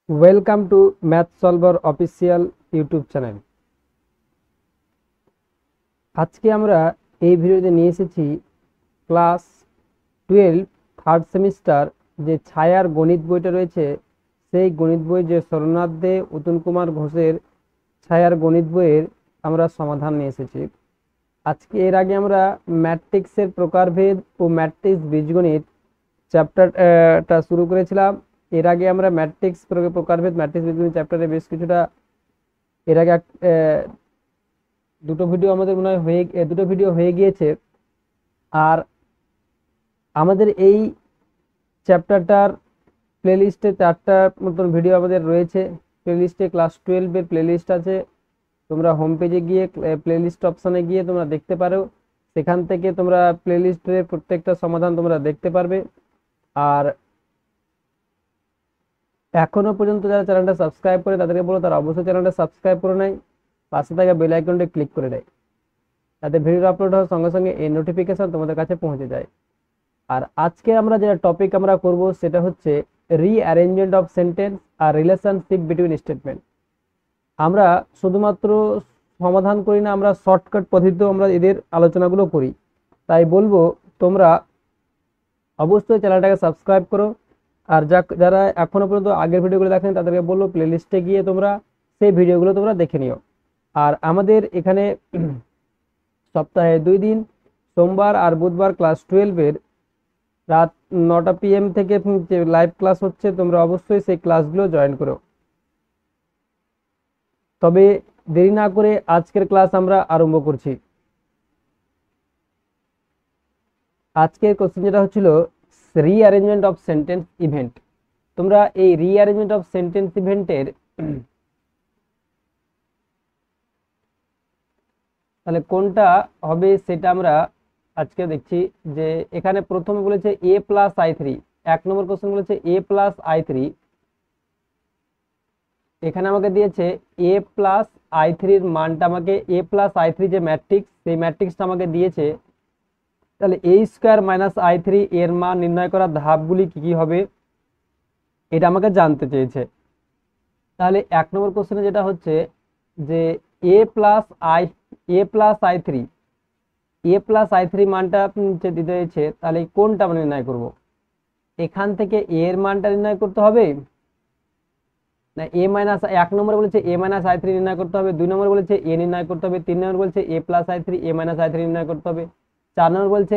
Welcome to math solver official YouTube channel. আজকে আমরা এই ভিডিওতে নিয়ে এসেছি ক্লাস 12 থার্ড সেমিস্টার যে ছায়ার গণিত বইটা রয়েছে, সেই গণিত বই যে সোমনাথ দে অতুল কুমার ঘোষের ছায়ার গণিত বইয়ের আমরা সমাধান নিয়ে এসেছি। আজকে এর আগে আমরা ম্যাট্রিক্সের প্রকারভেদ ও ম্যাট্রিক্স বীজগণিত চ্যাপ্টারটা শুরু করেছিলাম। এর আগে আমরা ম্যাট্রিক্স প্রকারভেদ ম্যাট্রিক্স বীজগণিত চ্যাপ্টারে বেশ কিছুটা এর আগে দুটো ভিডিও আমাদের মনে হয় দুটো ভিডিও হয়ে গিয়েছে। আর আমাদের এই চ্যাপ্টারটার প্লেলিস্টে 4টা মতন ভিডিও আমাদের রয়েছে। প্লেলিস্টে ক্লাস 12-এর প্লেলিস্ট আছে, তোমরা হোম পেজে গিয়ে প্লেলিস্ট অপশানে গিয়ে তোমরা দেখতে পারো। সেখান থেকে তোমরা প্লেলিস্টের প্রত্যেকটা সমাধান তোমরা দেখতে পারবে। আর এখনো পর্যন্ত যারা চ্যানেলটা সাবস্ক্রাইব করে তাদেরকে বলো তারা অবশ্যই চ্যানেলটা সাবস্ক্রাইব করে নেয়, পাশে থাকা বেল আইকনটা ক্লিক করে দেয়, তাতে ভিডিও আপলোড হওয়ার সঙ্গে সঙ্গে এই নোটিফিকেশন তোমাদের কাছে পৌঁছে যায়। আর আজকে আমরা যে টপিক আমরা করব সেটা হচ্ছে রিঅ্যারেঞ্জমেন্ট অফ সেন্টেন্স আর রিলেশনশিপ বিটুইন স্টেটমেন্ট। আমরা শুধুমাত্র সমাধান করি না, আমরা শর্টকাট পদ্ধতিতেও আমরা এদের আলোচনাগুলো করি। তাই বলবো তোমরা অবশ্যই চ্যানেলটাকে সাবস্ক্রাইব করো। আর যারা এখনো পর্যন্ত আগের ভিডিওগুলো দেখেন তাদেরকে বলবো প্লেলিস্টে গিয়ে তোমরা সেই ভিডিওগুলো তোমরা দেখে নিও। আর আমাদের এখানে সপ্তাহে 2 দিন সোমবার আর বুধবার ক্লাস 12-এর রাত 9টা PM থেকে যে লাইভ ক্লাস হচ্ছে, তোমরা অবশ্যই সেই ক্লাসগুলো জয়েন করো। তবে দেরি না করে আজকের ক্লাস আমরা আরম্ভ করছি। আজকের কোশ্চেন যেটা হচ্ছিল রিঅ্যারেঞ্জমেন্ট অফ সেন্টেন্স ইভেন্ট। তোমরা এই রিঅ্যারেঞ্জমেন্ট অফ সেন্টেন্স ইভেন্টের তাহলে কোনটা হবে সেটা আমরা আজকে দেখছি। যে এখানে প্রথমে বলেছে a+i3, 1 নম্বর কোশ্চেন বলেছে a+i3। এখানে আমাকে দিয়েছে a+i3 এর মানটা আমাকে a+i3 যে ম্যাট্রিক্স সেই ম্যাট্রিক্সটা আমাকে দিয়েছে। তাহলে a² - i3 এর মান নির্ণয় করার ধাপগুলি কি কি হবে এটা আমাকে জানতে চেয়েছে। তাহলে 1 নম্বর কোশ্চেনে যেটা হচ্ছে যে a+i3 মানটা দিতে হয়েছে, তাহলে কোনটা আমরা নির্ণয় করব? এখান থেকে a এর মানটা নির্ণয় করতে হবে না এক নম্বরে বলেছে a−i3 নির্ণয় করতে হবে, 2 নম্বর বলেছে a নির্ণয় করতে হবে, 3 নম্বর বলছে a+i3 a−i3 নির্ণয় করতে হবে, 4 নম্বর বলছে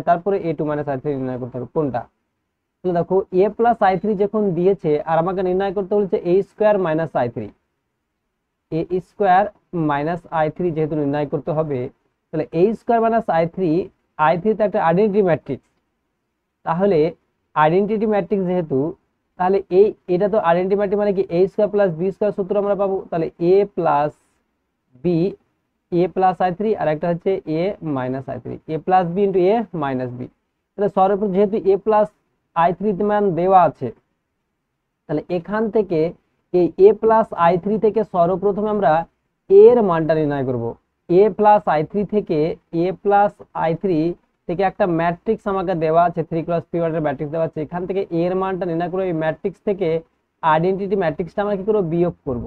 তারপরে a2−i3 নির্ণয় করতে হবে। কোনটা? তাহলে দেখো a+i3 যখন দিয়েছে আর আমাকে নির্ণয় করতে বলছে a²−i3 যেহেতু নির্ণয় করতে হবে, তাহলে a²−i3 তো একটা আইডেন্টিটি ম্যাট্রিক্স। তাহলে আইডেন্টিটি ম্যাট্রিক্স যেহেতু, তাহলে এটা তো আইডেন্টিটি ম্যাট্রিক্স মানে কি a² + b² সূত্র আমরা পাবো। তাহলে a+b আর একটা হচ্ছে a−i3 a+b × a−b। তাহলে সর্বপ্রথম যেহেতু a+i3 মান দেওয়া আছে, তাহলে এখান থেকে এই a+i3 থেকে সর্বপ্রথম আমরা এর মানটা নির্ণয় করব। a+i3 থেকে একটা ম্যাট্রিক্স আমাকে দেওয়া আছে, 3×3 এর ম্যাট্রিক্স দেওয়া আছে। এখান থেকে এর মানটা নির্ণয় করে এই ম্যাট্রিক্স থেকে আইডেন্টিটি ম্যাট্রিক্সটা আমরা কি করব? বিয়োগ করব।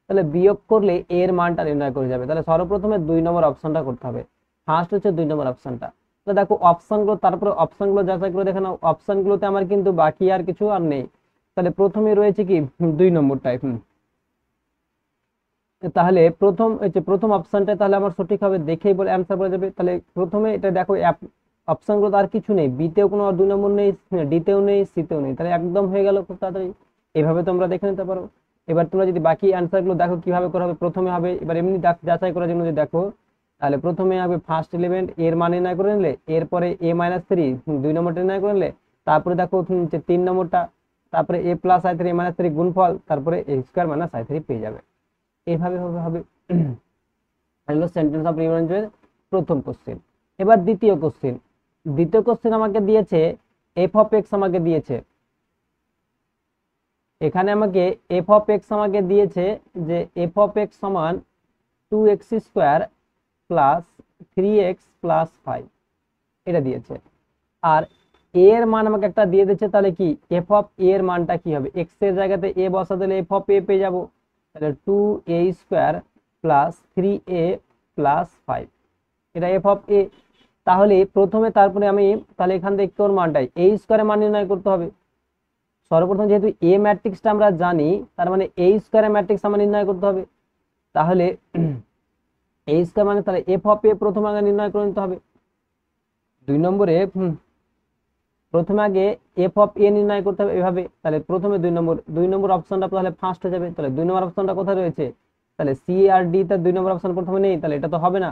তাহলে বিয়োগ করলে এর মানটা নির্ণয় করে যাবে। তাহলে সর্বপ্রথমে 2 নম্বর অপশনটা করতে হবে। ফার্স্ট হচ্ছে 2 নম্বর অপশনটা। তো দেখো অপশনগুলো, তারপরে অপশনগুলো যাচাই করে দেখে নাও। অপশনগুলোতে আমার কিন্তু বাকি আর কিছু আর নেই। তাহলে প্রথমে রয়েছে কি 2 নম্বরটাই। তাহলে প্রথম অপশনটা তাহলে আমার সঠিক হবে, দেখেই বলে অ্যান্সার বলে যাবে। তাহলে প্রথমে এটা দেখো অপশনগুলো তো আর কিছু নেই, বিতেও কোনো 2 নম্বর নেই, ডিতেও নেই, সিতেও নেই, তাহলে একদম হয়ে গেল খুব তাড়াতাড়ি। এইভাবে তোমরা দেখে নিতে পারো। এবার তোমরা যদি বাকি অ্যান্সারগুলো দেখো কিভাবে করা হবে। প্রথমে হবে এবার এমনি যাচাই করার জন্য যদি দেখো, তাহলে প্রথমে হবে ফার্স্ট এলিমেন্ট এর মান নির্ণয় করে নিলে, এরপরে a−3 2 নম্বরটা নির্ণয় করে নিলে, তারপরে দেখো 3 নম্বরটা, তারপরে a+i3 a−3 গুণফল, তারপরে a²−i3 পেয়ে যাবে। এইভাবে হবে হলো সেন্টেন্স অফ রিঅ্যারেঞ্জমেন্ট প্রথম কোশ্চেন। এবার দ্বিতীয় কোশ্চেন আমাকে দিয়েছে f(x) আমাকে দিয়েছে। এখানে আমাকে f(x) আমাকে দিয়েছে যে f(x) সমান 2x² + 3x + 5 এটা দিয়েছে। আর এ এর মান আমাকে একটা দিয়ে দিচ্ছে, তাহলে কি এফ অফ এ এর মানটা কি হবে, এক্স এর জায়গাতে এ বসা দিলে এফ অফ এ পেয়ে যাবো, তাহলে 2a² প্লাস 3a প্লাস 5, এটা এফ অফ এ। তাহলে প্রথমে তারপরে আমি তাহলে এখান থেকে কোন মানটাই এ স্কোয়ারের মান নির্ণয় করতে হবে। সর্বপ্রথম যেহেতু এ ম্যাট্রিক্সটা আমরা জানি, তার মানে এ স্কোয়ারের ম্যাট্রিক্স আমার নির্ণয় করতে হবে। তাহলে এ স্কোয়ার মানে তাহলে এফ অফ এ প্রথমে আগে নির্ণয় করে নিতে হবে। 2 নম্বরে প্রথমে আগে এফ অফ এ নির্ণয় করতে হবে এভাবে। তাহলে প্রথমে 2 নম্বর অপশনটা তাহলে ফার্স্ট হয়ে যাবে। তাহলে 2 নম্বর অপশনটা কোথায় রয়েছে, তাহলে সি আর ডি, তার 2 নম্বর অপশন প্রথমে নেই, তাহলে এটা তো হবে না।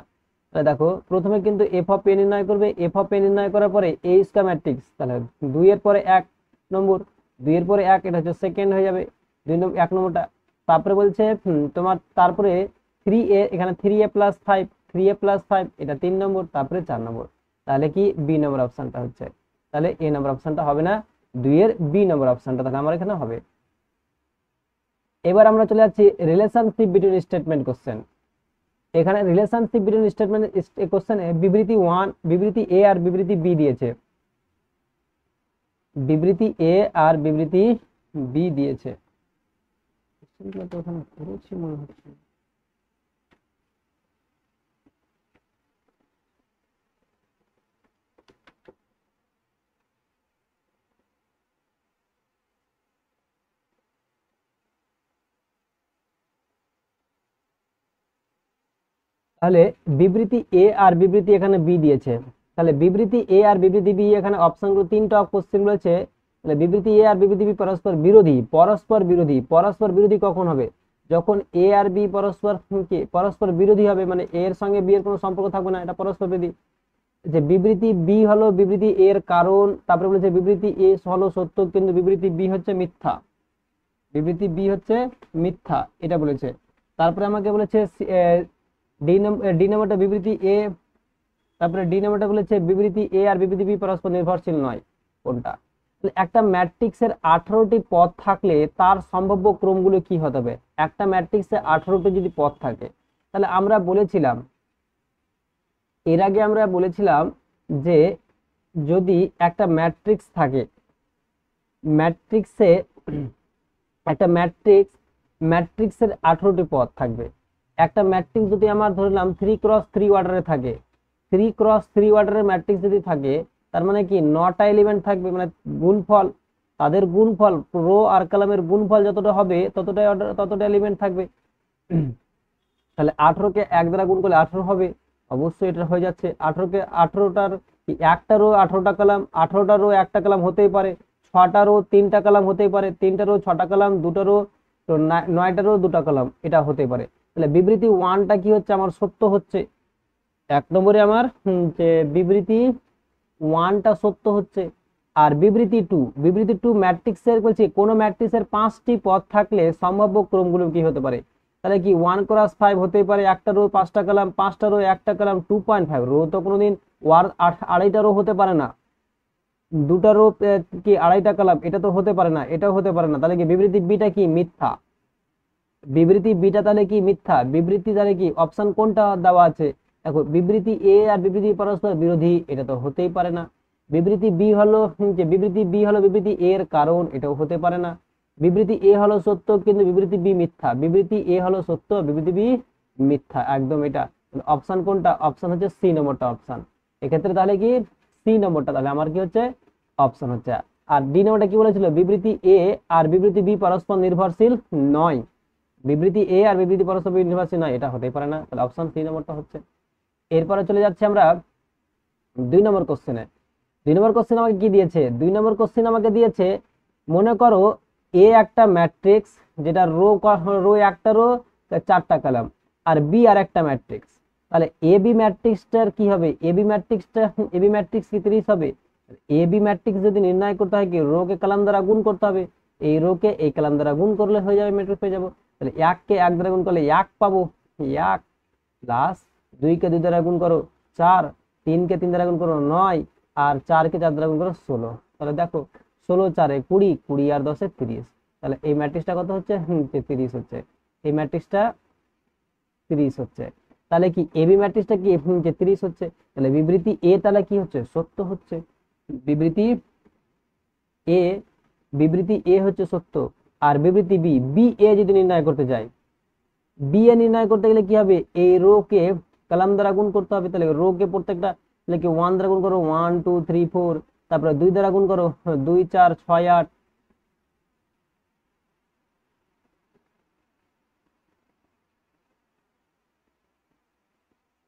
তাহলে দেখো প্রথমে কিন্তু এফ অফ এ নির্ণয় করবে, এফ অফ এ নির্ণয় করার পরে এ স্কয়ার ম্যাট্রিক্স, তাহলে 2 এর পরে 1 নম্বর, 2 এর পরে 1, এটা হচ্ছে সেকেন্ড হয়ে যাবে 1 নম্বরটা। তারপরে বলছে তোমার তারপরে 3a, এখানে 3a প্লাস 5, 3a প্লাস 5 এটা 3 নম্বর, তারপরে 4 নম্বর। তাহলে কি বি নম্বর অপশনটা হচ্ছে, তাহলে এ নম্বর অপশনটা হবে না, 2 এর বি নম্বর অপশনটা তাহলে আমার এখানে হবে। এবার আমরা চলে যাচ্ছি রিলেশনশিপ বিটুইন স্টেটমেন্ট কোশ্চেন। এখানে রিলেশনশিপ বিটুইন স্টেটমেন্ট কোশ্চেনে বিবৃতি 1, বিবৃতি এ আর বিবৃতি বি দিয়েছে, বিবৃতি এ আর বিবৃতি বি দিয়েছে। তো ওখানে করেছি মনে হচ্ছে। তাহলে বিবৃতি এ আর বিবৃতি এখানে বি দিয়েছে, তাহলে বিবৃতি এ আর বিবৃতি বি এখানে অপশনগুলো 3টা কোশ্চেন রয়েছে। তাহলে বিবৃতি এ আর বিবৃতি বি পরস্পর বিরোধী, পরস্পর বিরোধী, পরস্পর বিরোধী কখন হবে, যখন এ আর বি পরস্পর কি পরস্পর বিরোধী হবে, মানে এ এর সঙ্গে বি এর কোনো সম্পর্ক থাকবে না, এটা পরস্পর বিরোধী। যে বিবৃতি বি হলো বিবৃতি এ এর কারণ, তারপরে বলেছে বিবৃতি এ হলো সত্য কিন্তু বিবৃতি বি হচ্ছে মিথ্যা, বিবৃতি বি হচ্ছে মিথ্যা, এটা বলেছে। তারপরে আমাকে বলেছে ডি নম্বরটা বিবৃতি এ, তারপরে ডি নম্বরটা বলেছে বিবৃতি এ আর বিবৃতি বি পরস্পর নির্ভরশীল নয়, কোনটা। একটা ম্যাট্রিক্সের 18টি পদ থাকলে তার সম্ভাব্য ক্রমগুলো কি হতে হবে, একটা ম্যাট্রিক্সে 18টি যদি পদ থাকে, তাহলে আমরা বলেছিলাম এর আগে আমরা বলেছিলাম যে যদি একটা ম্যাট্রিক্স থাকে, ম্যাট্রিক্সে একটা ম্যাট্রিক্সের 18টি পদ থাকবে। একটা ম্যাট্রিক্স যদি আমার ধরলাম 3x3 অর্ডারে থাকে, 3x3 অর্ডারের ম্যাট্রিক্স যদি থাকে, তার মানে কি 9টা এলিমেন্ট থাকবে, মানে গুণফল, তাদের গুণফল রো আর কলামের গুণফল যতটা হবে ততটাই অর্ডার ততটা এলিমেন্ট থাকবে। তাহলে 18কে 1 দ্বারা গুণ করলে 18 হবে, অবশ্যই এটা হয়ে যাচ্ছে। 18কে 18টার একটা রো 18টা কলাম, 18টা রো একটা কলাম হতেই পারে, 6টা রো 3টা কলাম হতেই পারে, 3টা রো 6টা কলাম, 2টা রো তো 9টা রো 2টা কলাম, এটা হতে পারে। তাহলে বিবৃতি 1টা কি হচ্ছে আমার সত্য হচ্ছে, 1 নম্বরে আমার যে বিবৃতি 1টা সত্য হচ্ছে। আর বিবৃতি 2 ম্যাট্রিক্সের বলছি কোন ম্যাট্রিক্সের 5টি পদ থাকলে সম্ভাব্য ক্রমগুলো কি হতে পারে, তাহলে কি 1x5 হতেই পারে, একটা রো 5টা কলাম, 5টা রো একটা কলাম, 2.5 রো তো কোনোদিন আড়াইটা রো হতে পারে না, 2টা রো কি আড়াইটা কলাম, এটা তো হতে পারে না, এটাও হতে পারে না। তাহলে কি বিবৃতি বিটা কি মিথ্যা, বিবৃতি বিটা তাহলে কি মিথ্যা, বিবৃতি তাহলে কি অপশন কোনটা দেওয়া আছে, দেখো বিবৃতি এ আর বিবৃতি পরস্পর বিরোধী, এটা তো হতেই পারে না। বিবৃতি বি হলো যে বিবৃতি বি হলো বিবৃতি এ এর কারণ, এটাও হতে পারে না। বিবৃতি এ হলো সত্য কিন্তু বিবৃতি বি মিথ্যা, বিবৃতি এ হলো সত্য বিবৃতি বি মিথ্যা, একদম এটা অপশন কোনটা, অপশন হচ্ছে সি নম্বরটা অপশন। এক্ষেত্রে তাহলে কি সি নম্বরটা তাহলে আমার কি হচ্ছে অপশন হচ্ছে। আর ডি নম্বরটা কি বলেছিল, বিবৃতি এ আর বিবৃতি বি পরস্পর নির্ভরশীল নয়, বিবৃতি এ আর বিবৃতি পরস্পর নির্ভরশীল নয়, এটা হতেই পারে না, তাহলে অপশন সি নম্বরটা হচ্ছে। এরপরে চলে যাচ্ছে আমরা 2 নম্বর কোশ্চেনে। 2 নম্বর কোশ্চেন আমাকে কি দিয়েছে, 2 নম্বর কোশ্চেন আমাকে দিয়েছে মনে করো এ একটা ম্যাট্রিক্স যেটা রো একটা রো 4টা কলাম, আর বি আর একটা ম্যাট্রিক্স, তাহলে এ বি ম্যাট্রিক্সটার কি হবে, এ বি ম্যাট্রিক্স কি 30 হবে। এ বি ম্যাট্রিক্স যদি নির্ণয় করতে হয় কি রো কে কলাম দ্বারা গুণ করতে হবে, এই রো কে এই কলাম দ্বারা গুণ করলে হয়ে যাবে, ম্যাট্রিক্স হয়ে যাবে। তাহলে 1 কে 1 দ্বারা গুণ করলে 1 পাবো, 1 প্লাস 2 কে 2 দ্বারা গুণ করো 4, 3 কে 3 দ্বারা গুণ করো 9, আর 4 কে 4 দ্বারা গুণ করো 16। তাহলে দেখো 16 4 20, 20 আর 10 30, তাহলে এই ম্যাট্রিক্সটা কত হচ্ছে 30 হচ্ছে, এই ম্যাট্রিক্সটা 30 হচ্ছে। তাহলে কি এবি ম্যাট্রিক্সটা কি 30 হচ্ছে, তাহলে বিবৃতি এ তাহলে কি হচ্ছে সত্য হচ্ছে, বিবৃতি এ, বিবৃতি এ হচ্ছে সত্য, আর বিবৃতি বি, বি এ যদি নির্ণয় করতে যাই, বি এ নির্ণয় করতে গেলে কি হবে, এই রো কে কলাম দ্বারা গুণ করতে হবে। তাহলে রো কে প্রত্যেকটা, তাহলে কি 1 দ্বারা গুণ করো, 1 2 3 4, তারপরে 2 দ্বারা গুণ করো, 2 4 6 8,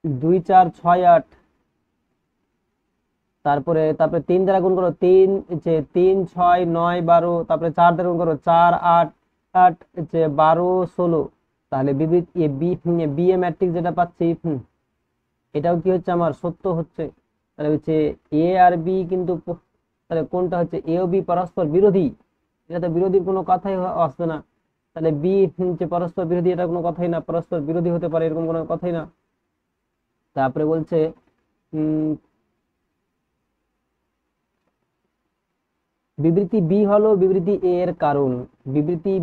2 4 6 8, তারপরে তারপরে 3 দ্বারা গুণ করো, 3 3 6 9 12, তারপরে 4 দ্বারা গুণ করো, 4 8 8 12 16। তাহলে বিবৃতি বি, বি এ ম্যাট্রিক্স যেটা পাচ্ছি, এটাও কি হচ্ছে আমার সত্য হচ্ছে। তাহলে হচ্ছে এ আর বি কিন্তু তাহলে কোনটা হচ্ছে, এ ও বি পরস্পর বিরোধী, এটা তো বিরোধীর কোনো কথাই আসবে না। তাহলে বি হচ্ছে পরস্পর বিরোধী, এটা কোনো কথাই না, পরস্পর বিরোধী হতে পারে এরকম কোনো কথাই না। তারপরে বলছে উম বিবৃতি বি হলো বিবৃতি এ এর কারণ। বিবৃতি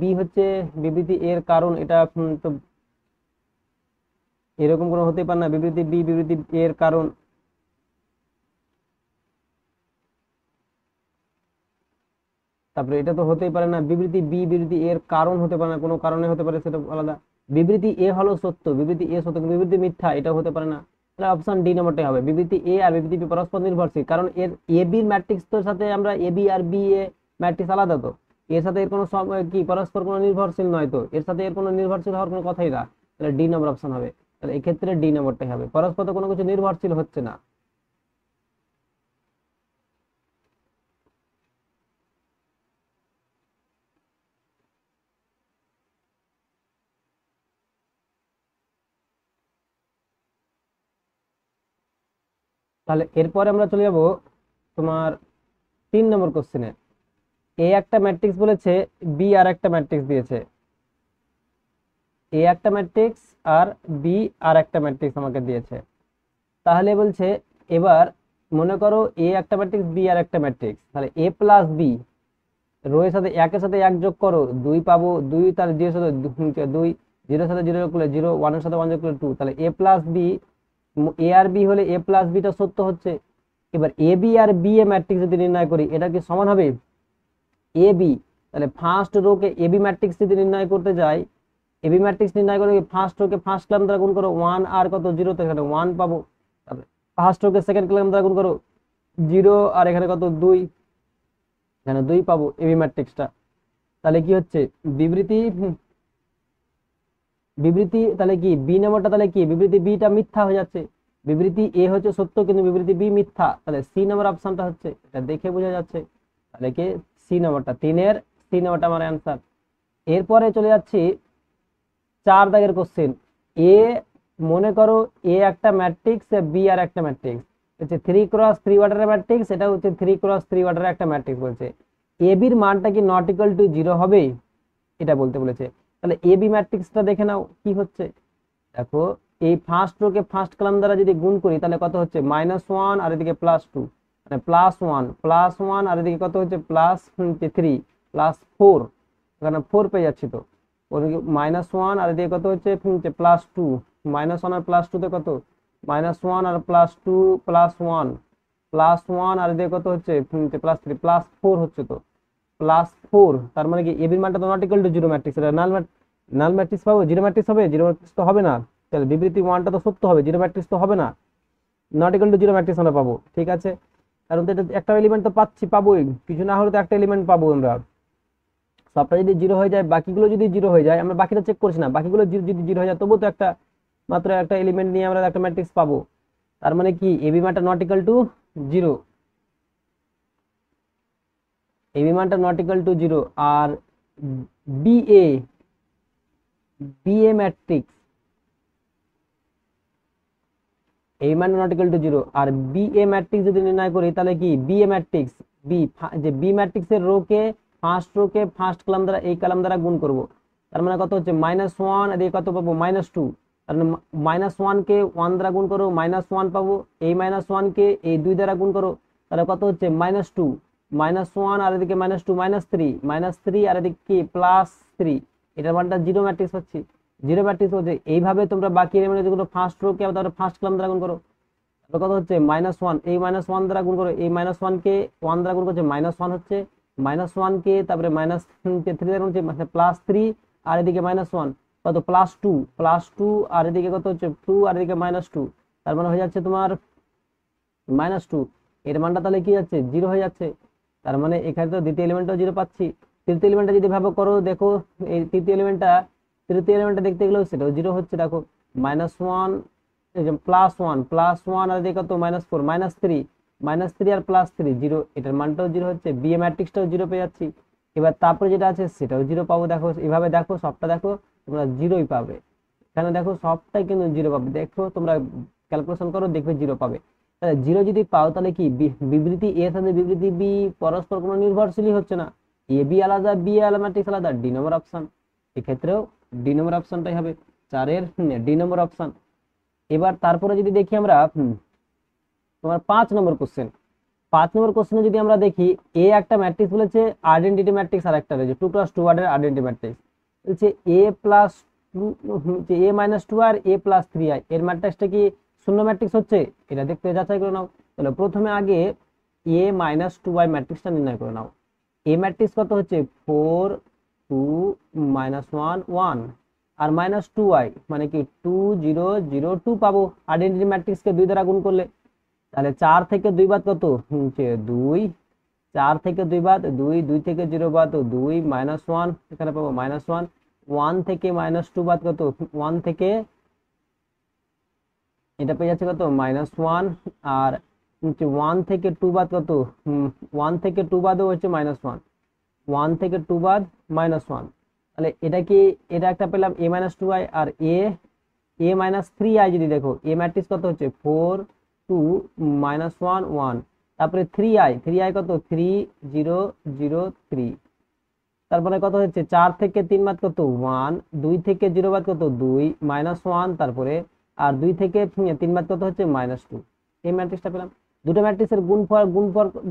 বি হচ্ছে বিবৃতি এর কারণ। এটা তো এরকম কোনো হতে পারে না, বিবৃতি বি বিবৃতি এর কারণ। তারপরে এটা তো হতেই পারে না, বিবৃতি বি বিবৃতি এর কারণ হতে পারে না, কোনো কারণে হতে পারে, সেটা আলাদা। বিবৃতি এ হলো সত্য, বিবৃতি এ সত্য, কিন্তু বিবৃতি মিথ্যা, এটা হতে পারে না। তাহলে অপশন ডি নম্বরটাই হবে, বিবৃতি এ আর বিবৃতি বি পরস্পর নির্ভরশীল, কারণ এর এ বি ম্যাট্রিক্স তোর সাথে আমরা A B R B A matrix আলাদা, তো এর সাথে এর কোনো কি পরস্পর কোনো নির্ভরশীল নয়, তো এর সাথে এর কোনো নির্ভরশীল হওয়ার কোনো কথাই না। তাহলে ডি নম্বর অপশন হবে। তাহলে এক্ষেত্রে ডি নম্বরটাই হবে, পরস্পর তো কোনো কিছু নির্ভরশীল হচ্ছে না। তাহলে এরপরে আমরা চলে যাব তোমার 3 নম্বর কোশ্চেনে। এ একটা ম্যাট্রিক্স বলেছে, বি আর একটা ম্যাট্রিক্স দিয়েছে। এ একটা ম্যাট্রিক্স আর বি আর একটা ম্যাট্রিক্স আমাকে দিয়েছে। তাহলে বলছে এবার মনে করো এ একটা ম্যাট্রিক্স, বি আর একটা ম্যাট্রিক্স, তাহলে এ প্লাস বি, রো এর সাথে একের সাথে এক যোগ করো, 2 পাবো, 2 তার 0 এর সাথে 2, 0 এর সাথে 0 যোগ করলে 0, 1 এর সাথে 1 যোগ করলে 2, তাহলে এ প্লাস বি, এ আর বি হলে এ প্লাস বিটা সত্য হচ্ছে। এবার A B R B A matrix যদি নির্ণয় করি, এটা কি সমান হবে এ বি। তাহলে ফার্স্ট রো কে এবি ম্যাট্রিক্স যদি নির্ণয় করতে যাই, এবি ম্যাট্রিক্স নির্ণয় করে ফার্স্ট রো কে ফার্স্ট কলাম দ্বারা গুণ করো, 1 আর কত 0, তো এখানে 1 পাবো। তারপরে ফার্স্ট রো কে সেকেন্ড কলাম দ্বারা গুণ করো, 0 আর এখানে কত 2, এখানে 2 পাবো এবি ম্যাট্রিক্সটা। তাহলে কি হচ্ছে বিবৃতি বিবৃতি তাহলে কি বি নম্বরটা, তাহলে কি বিবৃতি বিটা মিথ্যা হয়ে যাচ্ছে, বিবৃতি এ হচ্ছে সত্য কিন্তু বিবৃতি বি মিথ্যা। তাহলে সি নম্বর অপশনটা হচ্ছে, এটা দেখে বোঝা যাচ্ছে। তাহলে কি সি নম্বরটা, 3-এর সি নম্বরটা আমার অ্যান্সার। এরপরে চলে যাচ্ছি 4 দাগের কোশ্চেন। এ, মনে করো এ একটা ম্যাট্রিক্স, বি আর একটা ম্যাট্রিক্স হচ্ছে 3x3 অর্ডারের ম্যাট্রিক্স, এটা হচ্ছে 3x3 অর্ডারের একটা ম্যাট্রিক্স বলছে। এ বির মানটা কি নট ইকুয়াল টু 0 হবে, এটা বলতে বলেছে। তাহলে এ বি ম্যাট্রিক্সটা দেখে নাও কি হচ্ছে। দেখো এই ফার্স্ট রো কে ফার্স্ট কলাম দ্বারা যদি গুণ করি, তাহলে কত হচ্ছে -1, আর এদিকে +2, মানে +1 আর এদিকে কত হচ্ছে +3 +4, এখানে 4 পেয়ে যাচ্ছি, তো ওদিকে -1 আর এদিকে কত হচ্ছে +2, -1 আর +2 তে কত, -1 আর +2 +1, +1 আর এদিকে কত হচ্ছে +3 +4 হচ্ছে, তো +4। তার মানে কি এবির মানটা তো নট ইকুয়াল টু 0 ম্যাট্রিক্স, এটা নাল ম্যাট্রিক্স পাবো, 0 ম্যাট্রিক্স হবে, 0 ম্যাট্রিক্স তো হবে না। তাহলে বিবৃতি 1টা তো সত্য হবে, 0 ম্যাট্রিক্স তো হবে না, নট ইকুয়াল টু 0 ম্যাট্রিক্স আমরা পাবো। ঠিক আছে, কারণ তো এটা একটা এলিমেন্ট তো পাবোই, কিছু না হলে তো একটা এলিমেন্ট পাবো আমরা। সবটা যদি 0 হয়ে যায়, বাকিগুলো যদি 0 হয়ে যায়, আমরা বাকিটা চেক করছি না, বাকিগুলো যদি 0 হয়ে যায়, তবুও তো একটা মাত্র একটা এলিমেন্ট নিয়ে আমরা একটা ম্যাট্রিক্স পাবো। তার মানে কি এবি মানটা নট ইকুয়াল টু 0, এবি মানটা নট ইকুয়াল টু 0। আর বিএ বিএ ম্যাট্রিক্স, এই মান নট ইকুয়াল টু 0, আর বি এ ম্যাট্রিক্স যদি নির্ণয় করি, তাহলে কি বি এ ম্যাট্রিক্স, বি যে বি ম্যাট্রিক্সের রো কে ফার্স্ট কলাম দ্বারা এই কলাম দ্বারা গুণ করব। তার মানে কত হচ্ছে -1, এদিকে কত পাবো -2, তার মানে -1 কে 1 দ্বারা গুণ করো, -1 পাবো, এই -1 কে এই 2 দ্বারা গুণ করো, তাহলে কত হচ্ছে -2, -1 আর এদিকে -2 -3 আর এদিকে কি +3, এটার মানটা 0 ম্যাট্রিক্স হচ্ছে। 0 ম্যাট্রিক্স হচ্ছে এইভাবে তোমরা বাকি এলিমেন্ট যেগুলো ফার্স্ট রো কে তারপরে ফার্স্ট কলাম দ্বারা গুণ করো, কত হচ্ছে -1, এই -1 দ্বারা গুণ করো, এই -1 কে 1 দ্বারা গুণ করছে -1 হচ্ছে, -1 কে তারপরে -3 দ্বারা গুণ হচ্ছে +3, আর এদিকে -1 কত +2 আর এদিকে কত হচ্ছে 2 আর এদিকে -2, তার মানে হয়ে যাচ্ছে তোমার -2। এর মানটা তাহলে কি যাচ্ছে 0 হয়ে যাচ্ছে। তার মানে এখানে তো দ্বিতীয় এলিমেন্টটাও 0 পাচ্ছি। তৃতীয় এলিমেন্টটা যদি ভাবে করো, দেখো এই তৃতীয় এলিমেন্টটা দেখতে গেলেও সেটাও 0 হচ্ছে। দেখো -1, এই যে +1 আর এদিকে কত -4 -3, -3 আর +3 0, এটার মানটাও 0 হচ্ছে, বি এ ম্যাট্রিক্সটাও 0 পেয়ে যাচ্ছি। এবার তারপরে যেটা আছে সেটাও 0 পাবো। দেখো এইভাবে দেখো সবটা দেখো তোমরা 0ই পাবে। এখানে দেখো সবটাই কিন্তু 0 পাবে, দেখো তোমরা ক্যালকুলেশন করো দেখবে 0 পাবে। তাহলে 0 যদি পাও তাহলে কি বিবৃতি এ সাথে বিবৃতি বি পরস্পর কোনো নির্ভরশীলই হচ্ছে না। এ বি আলাদা, বি আলাদা, ম্যাট্রিক্স আলাদা, ডি নম্বর অপশন। এক্ষেত্রেও ডি নম্বর অপশনটাই হবে 4-এর ডি নম্বর অপশন। এবার তারপরে যদি দেখি আমরা তোমার 5 নম্বর কোশ্চেন, 5 নম্বর কোশ্চেনে যদি আমরা দেখি, এ একটা ম্যাট্রিক্স বলেছে, আইডেন্টিটি ম্যাট্রিক্স আর একটা রয়েছে 2+2 ওয়ার্ডের আইডেন্টিটি ম্যাট্রিক্স বলছে a+2 আর a+3i, এর ম্যাট্রিক্সটা কি শূন্য ম্যাট্রিক্স হচ্ছে? এটা দেখতে যাচাই করে নাও। তাহলে প্রথমে আগে a-2i ম্যাট্রিক্সটা নির্ণয় করে নাও। এ ম্যাট্রিক্স কত হচ্ছে 4 2 -1 1 আর -2i, মানে কি 2 0 0 2 পাবো আইডেন্টিটি ম্যাট্রিক্সকে 2 দ্বারা গুণ করলে। তাহলে 4 থেকে 2 বাদ কত হচ্ছে 2, 4 থেকে 2 বাদ 2, 2 থেকে 0 বাদ 2 -1, এখানে পাবো -1, 1 থেকে -2 বাদ কত 1 থেকে, এটা পেয়ে যাচ্ছে কত -1, আর 1 থেকে 2 বাদ কত 1 থেকে 2 বাদও হচ্ছে -1, 1 থেকে 2 বাদ -1। তাহলে এটা কি, এটা একটা পেলাম a-2i, আর a-3i যদি দেখো এ ম্যাট্রিক্স কত হচ্ছে 4 2 -1 1, তারপরে 3i কত 3 0 0 3, তারপরে কত হচ্ছে 4 থেকে 3 বাদ কত 1, 2 থেকে 0 বাদ কত 2 -1, তারপরে আর 2 থেকে 3 বাদ কত হচ্ছে -2। এই ম্যাট্রিক্সটা পেলাম। দুটো ম্যাট্রিক্সের গুণফল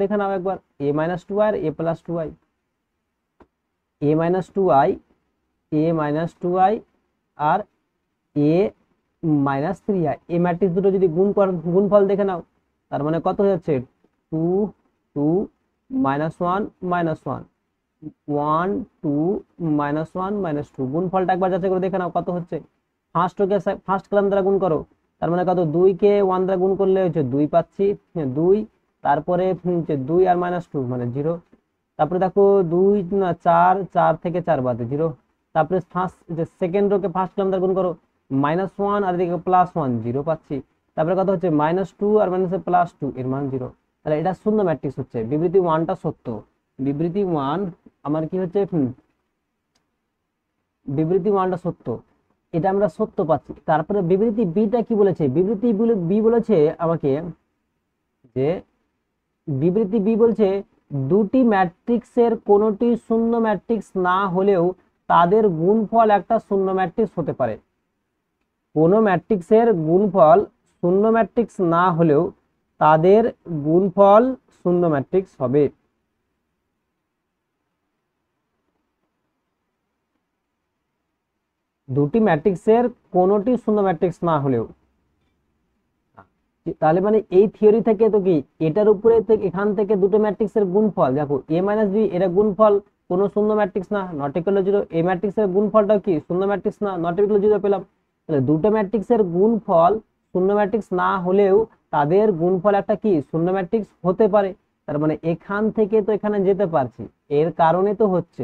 দেখে নাও একবার, a-2i আর a+2i, a-2i আর a-3i, এই ম্যাট্রিক্স দুটো যদি গুণফল দেখে নাও, তার মানে কত হয়ে যাচ্ছে 2 2 -1 -1 1 2 -1 -2। গুণফলটা একবার যাচাই করে দেখে নাও কত হচ্ছে। ফার্স্ট কলাম দ্বারা গুণ করো, তার মানে কত 2 কে 1 দ্বারা গুণ করলে হচ্ছে 2 পাচ্ছি, 2, তারপরে হচ্ছে 2 আর -2 মানে 0, তারপরে দেখো 2 না 4, 4 থেকে 4 বাদে 0, তারপরে সেকেন্ড রোকে ফার্স্ট কলাম দ্বারা গুণ করো, -1 আর এদিকে +1 0 পাচ্ছি, তারপরে কত হচ্ছে -2 আর +2 এর মান 0। তাহলে এটা শূন্য ম্যাট্রিক্স হচ্ছে, বিবৃতি 1টা সত্য। বিবৃতি 1 আমার কি হচ্ছে বিবৃতি 1টা সত্য, এটা আমরা সত্য পাচ্ছি। তারপরে বিবৃতি বিটা কি বলেছে, বিবৃতি বি বলেছে আমাকে যে, বিবৃতি বি বলছে দুটি ম্যাট্রিক্সের কোনোটি শূন্য ম্যাট্রিক্স না হলেও তাদের গুণফল একটা শূন্য ম্যাট্রিক্স হতে পারে। কোনো ম্যাট্রিক্সের গুণফল শূন্য ম্যাট্রিক্স না হলেও তাদের গুণফল শূন্য ম্যাট্রিক্স হবে। দুটি ম্যাট্রিক্সের কোনোটি শূন্য ম্যাট্রিক্স না হলেও, তাহলে মানে এই থিওরি থেকে তো কি এটার উপরে এখান থেকে দুটো ম্যাট্রিক্সের গুণফল দেখো a-b, এর গুণফল কোনো শূন্য ম্যাট্রিক্স না, নট ইকুয়াল টু 0, এই ম্যাট্রিক্সের গুণফলটাও কি শূন্য ম্যাট্রিক্স না, নট ইকুয়াল টু 0 পেলাম। তাহলে দুটো ম্যাট্রিক্সের গুণফল শূন্য ম্যাট্রিক্স না হলেও তাদের গুণফল একটা কি শূন্য ম্যাট্রিক্স হতে পারে। তার মানে এখান থেকে তো এখানে যেতে পারছি, এর কারণে তো হচ্ছে।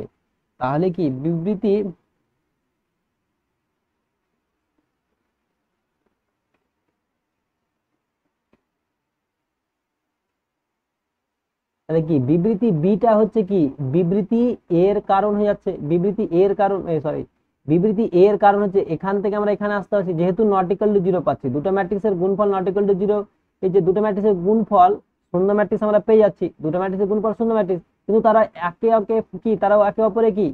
তাহলে কি বিবৃতি তাহলে কি বিবৃতি বিটা হচ্ছে কি বিবৃতি এর কারণ হয়ে যাচ্ছে, বিবৃতি এর কারণ সরি বিবৃতি এর কারণ হচ্ছে এখান থেকে আমরা এখানে আসতে পারছি, যেহেতু নট ইকুয়াল টু 0 পাচ্ছি, দুটো ম্যাট্রিক্সের গুণফল নট ইকুয়াল টু 0, এই যে দুটো ম্যাট্রিক্সের গুণফল শূন্য ম্যাট্রিক্স আমরা পেয়ে যাচ্ছি, দুটো ম্যাট্রিক্সের গুণফল শূন্য ম্যাট্রিক্স, কিন্তু তারা একে একে কি তারাও একে অপরে কি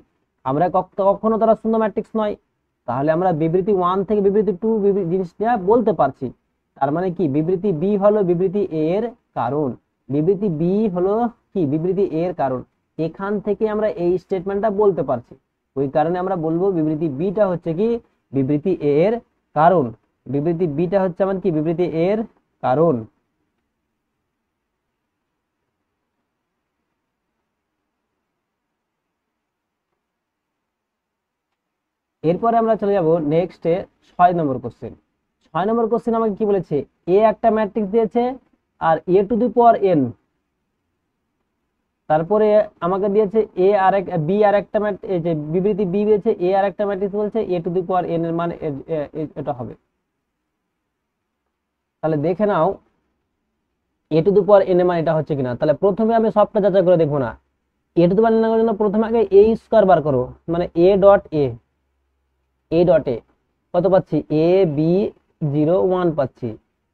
আমরা কখনো তারা শূন্য ম্যাট্রিক্স নয়। তাহলে আমরা বিবৃতি 1 থেকে বিবৃতি 2 জিনিসটা বলতে পারছি। তার মানে কি বিবৃতি বি হলো বিবৃতি এর কারণ, বিবৃতি বি হলো কি বিবৃতি এর কারণ, এখান থেকে আমরা এই স্টেটমেন্টটা বলতে পারছি, ওই কারণে আমরা বলবো বিবৃতি বিটা হচ্ছে কি বিবৃতি এর কারণ। বিবৃতি বিটা হচ্ছে আমার কি বিবৃতি এর কারণ। এরপরে আমরা চলে যাব নেক্সটে 6 নম্বর কোশ্চেন। 6 নম্বর কোশ্চেন আমাকে কি বলেছে, এ একটা ম্যাট্রিক্স দিয়েছে আর এ টু দি পাওয়ার এন, তারপরে আমাকে দিয়েছে এ আর এক বি আর একটা এই যে বিবৃতি বি দিয়েছে, এ আর একটা ম্যাট্রিক্স বলছে এ টু দি পাওয়ার এন এর মান এটা হবে। তাহলে দেখে নাও এ টু দি পাওয়ার এন এর মান এটা হচ্ছে কিনা। তাহলে প্রথমে আমি সবটা যাচাই করে দেখবো না, এ টু দি পাওয়ার এন এর জন্য প্রথমে আগে এ স্কয়ার বার করো, মানে এ ডট এ কত পাচ্ছি, এ বি 0 1 পাচ্ছি,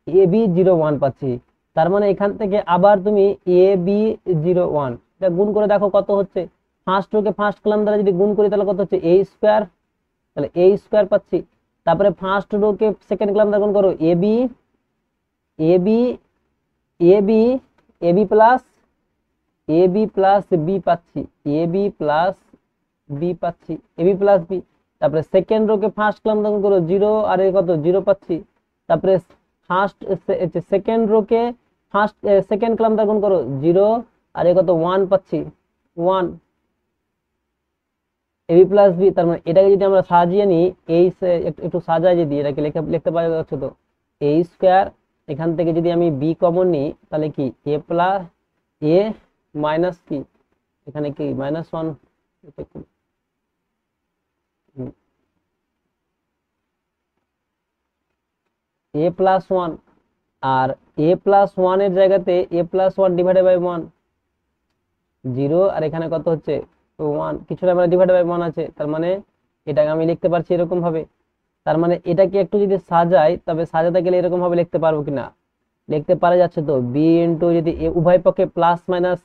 এ বি 0 1 পাচ্ছি। তার মানে এখান থেকে আবার তুমি এ বি 0 1 এটা গুণ করে দেখো কত হচ্ছে। ফার্স্ট রোকে ফার্স্ট কলাম দ্বারা যদি গুণ করি তাহলে কত হচ্ছে এ স্কয়ার, তাহলে এ স্কয়ার পাচ্ছি। তারপরে ফার্স্ট রোকে সেকেন্ড কলাম দ্বারা গুণ করো A B A B A B A B plus B পাচ্ছি, এ বি প্লাস বি পাচ্ছি, এ বি প্লাস বি। তারপরে সেকেন্ড রোকে ফার্স্ট কলাম দান করো 0 আর এ কত 0 পাচ্ছি। তারপরে ফার্স্ট সেকেন্ড রোকে ফার্স্ট সেকেন্ড কলাম দান করো 0 আর এ কত 1 পাচ্ছি, 1 এ বি প্লাস বি। তার মানে এটাকে যদি আমরা সাজিয়ে নিই, এই একটু সাজায় যদি এটাকে লিখতে পারা যাচ্ছে, তো এ স্কয়ার, এখান থেকে যদি আমি বি কমন নিই তাহলে কি এ প্লাস এ মাইনাস কি এখানে কি -1 এ প্লাস 1, আর এ প্লাস 1 এর জায়গাতে এ প্লাস 1 ডিভাইডেড বাই 1 0, আর এখানে কত হচ্ছে 1, কিছুটা মানে ডিভাইডেড বাই 1 আছে। তার মানে এটাকে আমি লিখতে পারছি এরকম ভাবে। তার মানে এটাকে একটু যদি সাজাই, তবে সাজাতে গেলে এরকম ভাবে লিখতে পারবো কিনা, লিখতে পারা যাচ্ছে। তো বি ইন্টু যদি উভয় পক্ষে প্লাস মাইনাস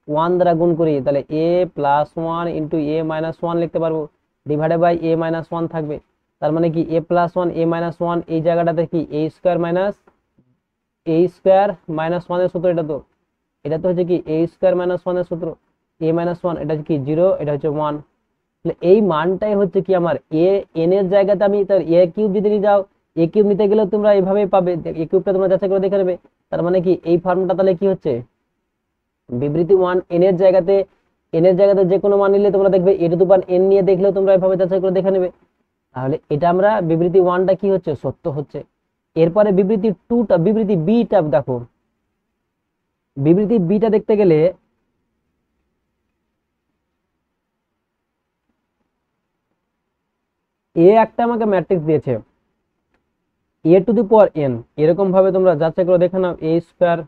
1 দ্বারা গুণ করি তাহলে এ প্লাস 1 ইন্টু এ মাইনাস 1 লিখতে পারবো, ডিভাইডেড বাই এ মাইনাস 1 থাকবে। তার মানে কি এ প্লাস 1 এ মাইনাস 1 এই জায়গাটাতে কি এ স্কয়ার মাইনাস 1 এর সূত্র, এটা তো হচ্ছে কি এ স্কয়ার মাইনাস 1 এর সূত্র, এ মাইনাস 1 এটা হচ্ছে কি 0, এটা হচ্ছে 1। তাহলে এই মানটাই হচ্ছে কি আমার এ, এন এর জায়গাতে আমি তার এ কিউব যদি নিয়ে যাও, এ কিউব নিতে গেলেও তোমরা এইভাবেই পাবে, এ কিউবটা তোমরা যাচাই করে দেখে নেবে। তার মানে কি এই ফর্মটা তাহলে কি হচ্ছে, বিবৃতি 1 এন এর জায়গাতে যে কোনো মান নিলে তোমরা দেখবে এ টু দি পাওয়ার এন নিয়ে দেখলেও তোমরা এভাবে যাচাই করে দেখে নেবে। তাহলে এটা আমরা বিবৃতি 1টা কি হচ্ছে, সত্য হচ্ছে। এরপরে বিবৃতি 2টা, বিবৃতি বিটা দেখো, বিবৃতি বিটা দেখতে গেলে এ একটা আমাকে ম্যাট্রিক্স দিয়েছে এ টু দি পাওয়ার এন, এরকম ভাবে তোমরা যাচাই করে দেখে নাও। এ স্কয়ার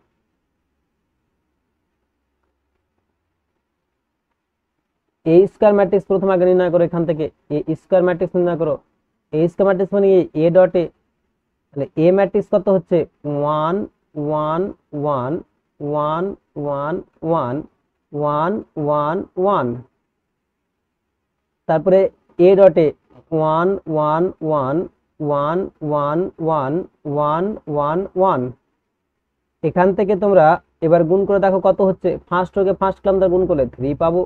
ম্যাট্রিক্স প্রথম আগে নির্ণয় করো, এখান থেকে এ স্কয়ার ম্যাট্রিক্স নির্ণয় করো। এ স্কয়ার ম্যাট্রিক্স মানে এ ডট এ, তাহলে এ ম্যাট্রিক্স কত হচ্ছে 1 1 1 1 1 1 1 1 1। তারপরে এ ডটে 1 1 1 1 1 1 1 1 1। এখান থেকে তোমরা এবার গুণ করে দেখো কত হচ্ছে, ফার্স্ট রোকে ফার্স্ট কলাম দ্বারা গুণ করলে 3 পাবো।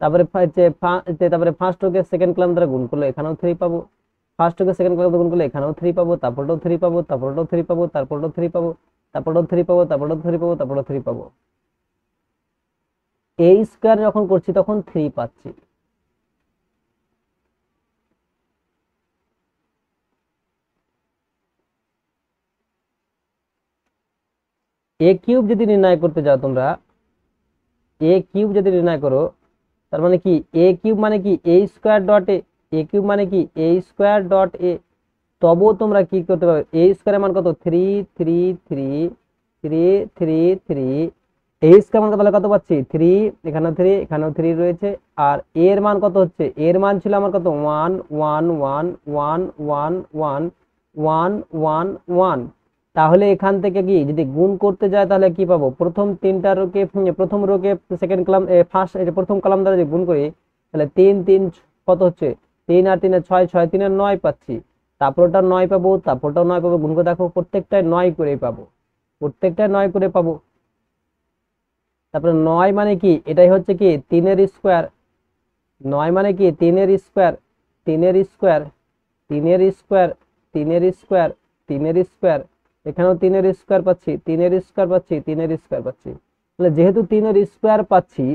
তারপরে তারপরে ফার্স্ট রোকে সেকেন্ড কলাম দ্বারা গুণ করলে এখানেও 3 পাবো, ফার্স্ট রোকে সেকেন্ড কলাম দ্বারা গুণ করলে এখানেও 3 পাবো, তারপরটাও 3 পাবো, তারপরটাও 3 পাবো, তারপরটাও 3 পাবো, তারপরটাও 3 পাবো, তারপরটাও 3 পাবো, তারপরটাও 3 পাবো। এ স্কয়ার যখন করছি তখন 3 পাচ্ছি। এ কিউব যদি নির্ণয় করতে যাও তোমরা, এ কিউব যদি নির্ণয় করো তার মানে কি এ কিউব মানে কি এ স্কয়ার ডট এ কিউব মানে কি এ স্কয়ার ডট এ। তবুও তোমরা কি করতে পারবে, এ স্কয়ারের মান কত 3 3 3 3 3 3, এ স্কয়ার মান তাহলে কত পাচ্ছি 3, এখানেও 3 এখানেও 3 রয়েছে। আর এর মান কত হচ্ছে, এর মান ছিল আমার কত 1 1 1 1 1 1 1 1 1। তাহলে এখান থেকে কি যদি গুণ করতে যায় তাহলে কি পাবো, প্রথম তিনটা রোকে প্রথম রোকে সেকেন্ড কলাম ফার্স্ট প্রথম কলাম দ্বারা যদি গুণ করি তাহলে 3 3 কত হচ্ছে 3 আর 3 6 6 3 9 পাচ্ছি। তারপরটা 9 পাবো, তারপরটাও 9 পাবো, গুণ করে দেখো প্রত্যেকটায় 9 করে পাবো, প্রত্যেকটায় 9 করে পাবো। তারপরে 9 মানে কি এটাই হচ্ছে কি 3 এর স্কয়ার, 9 মানে কি 3 এর স্কয়ার 3 এর স্কয়ার 3 এর স্কয়ার 3 এর স্কয়ার 3 এর স্কয়ার, এখানেও 3 এর স্কয়ার পাচ্ছি, 3 এর স্কয়ার পাচ্ছি, 3 এর স্কয়ার পাচ্ছি। তাহলে যেহেতু 3 এর স্কয়ার পাচ্ছি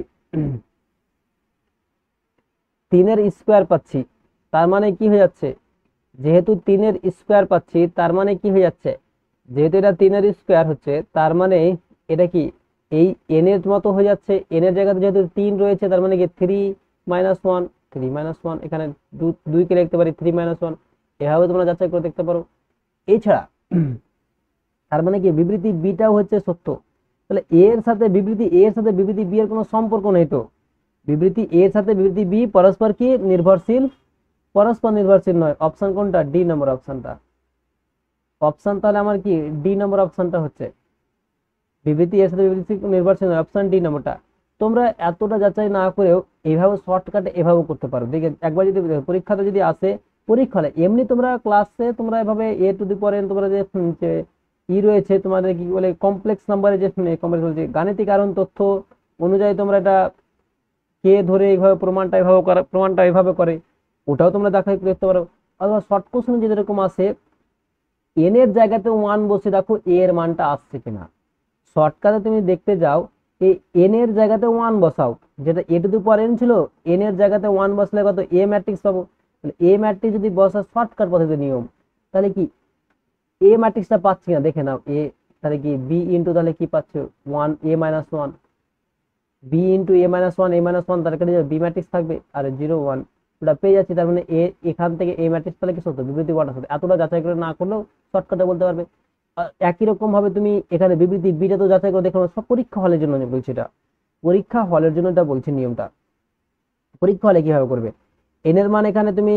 3 এর স্কোয়ার পাচ্ছি, তার মানে কি হয়ে যাচ্ছে, যেহেতু 3 এর স্কোয়ার পাচ্ছি তার মানে কি হয়ে যাচ্ছে, যেহেতু এটা 3 এর স্কোয়ার হচ্ছে তার মানে এটা কি এই এন এর মতো হয়ে যাচ্ছে। এন এর জায়গাতে যেহেতু 3 রয়েছে তার মানে কি 3 - 1, 3 - 1, এখানে 2 কে লিখতে পারি 3 - 1, এভাবে তোমরা যাচাই করে দেখতে পারো। এছাড়া তার মানে কি বিবৃতি বিটাও হচ্ছে সত্য। তাহলে এ এর সাথে বিবৃতি বি এর কোনো সম্পর্ক নেই তো। বিবৃতি এ এর সাথে বিবৃতি বি পরস্পর কি নির্ভরশীল, পরস্পর নির্ভরশীল নয়। অপশন কোনটা? ডি নম্বর অপশনটা। অপশন তাহলে আমার কি ডি নম্বর অপশনটা হচ্ছে, বিবৃতি এর সাথে বিবৃতি নির্ভরশীল নয়, অপশন ডি নম্বরটা। তোমরা এতটা যাচাই না করেও এইভাবে শর্টকাটে এভাবে করতে পারো। দেখে একবার যদি পরীক্ষাতে যদি আসে, পরীক্ষা হলে এমনি তোমরা ক্লাসে তোমরা এভাবে এ টু দি পাওয়ার এন তোমরা যে ই রয়েছে তোমাদের কি বলে কমপ্লেক্স নাম্বারে যে কমপ্লেক্স বলছে গাণিতিক কারণ তথ্য অনুযায়ী তোমরা এটা কে ধরে এইভাবে প্রমাণটা এইভাবে করে, ওটাও তোমরা দেখাই দেখতে পারো। অথবা শর্ট কোশ্চেন যদি এরকম আসে, এন এর জায়গাতে 1 বসে দেখো এ এর মানটা আসছে কিনা। শর্টকাটে তুমি দেখতে যাও এই এন এর জায়গাতে 1 বসাও, যেটা এ টু দি পাওয়ার এন ছিল, এন এর জায়গাতে 1 বসলে কত এ ম্যাট্রিক্স পাবো। এ ম্যাট্রিক্স যদি বসা শর্টকাট পদ্ধতি নিয়ম, তাহলে কি এ ম্যাট্রিক্সটা পাচ্ছি না দেখে নাও। এ তাহলে কি বি ইন্টু তাহলে কি পাচ্ছ 1 a - 1, বি ইন্টু a - 1 তার কাছে বি ম্যাট্রিক্স থাকবে আর 0 1 ওটা পেয়ে যাচ্ছি। তার মানে এ এখান থেকে এ ম্যাট্রিক্স তাহলে কি সত্য, বিবৃতি ওয়াটা সত্য। এতটা যাচাই করে না করলেও শর্টকাটে বলতে পারবে। একই রকম ভাবে তুমি এখানে বিবৃতি বিটা তো যাচাই করে দেখো, সব পরীক্ষা হলের জন্য বলছি এটা, পরীক্ষা হলের জন্য এটা বলছি নিয়মটা। পরীক্ষা হলে কিভাবে করবে, এন এর মান এখানে তুমি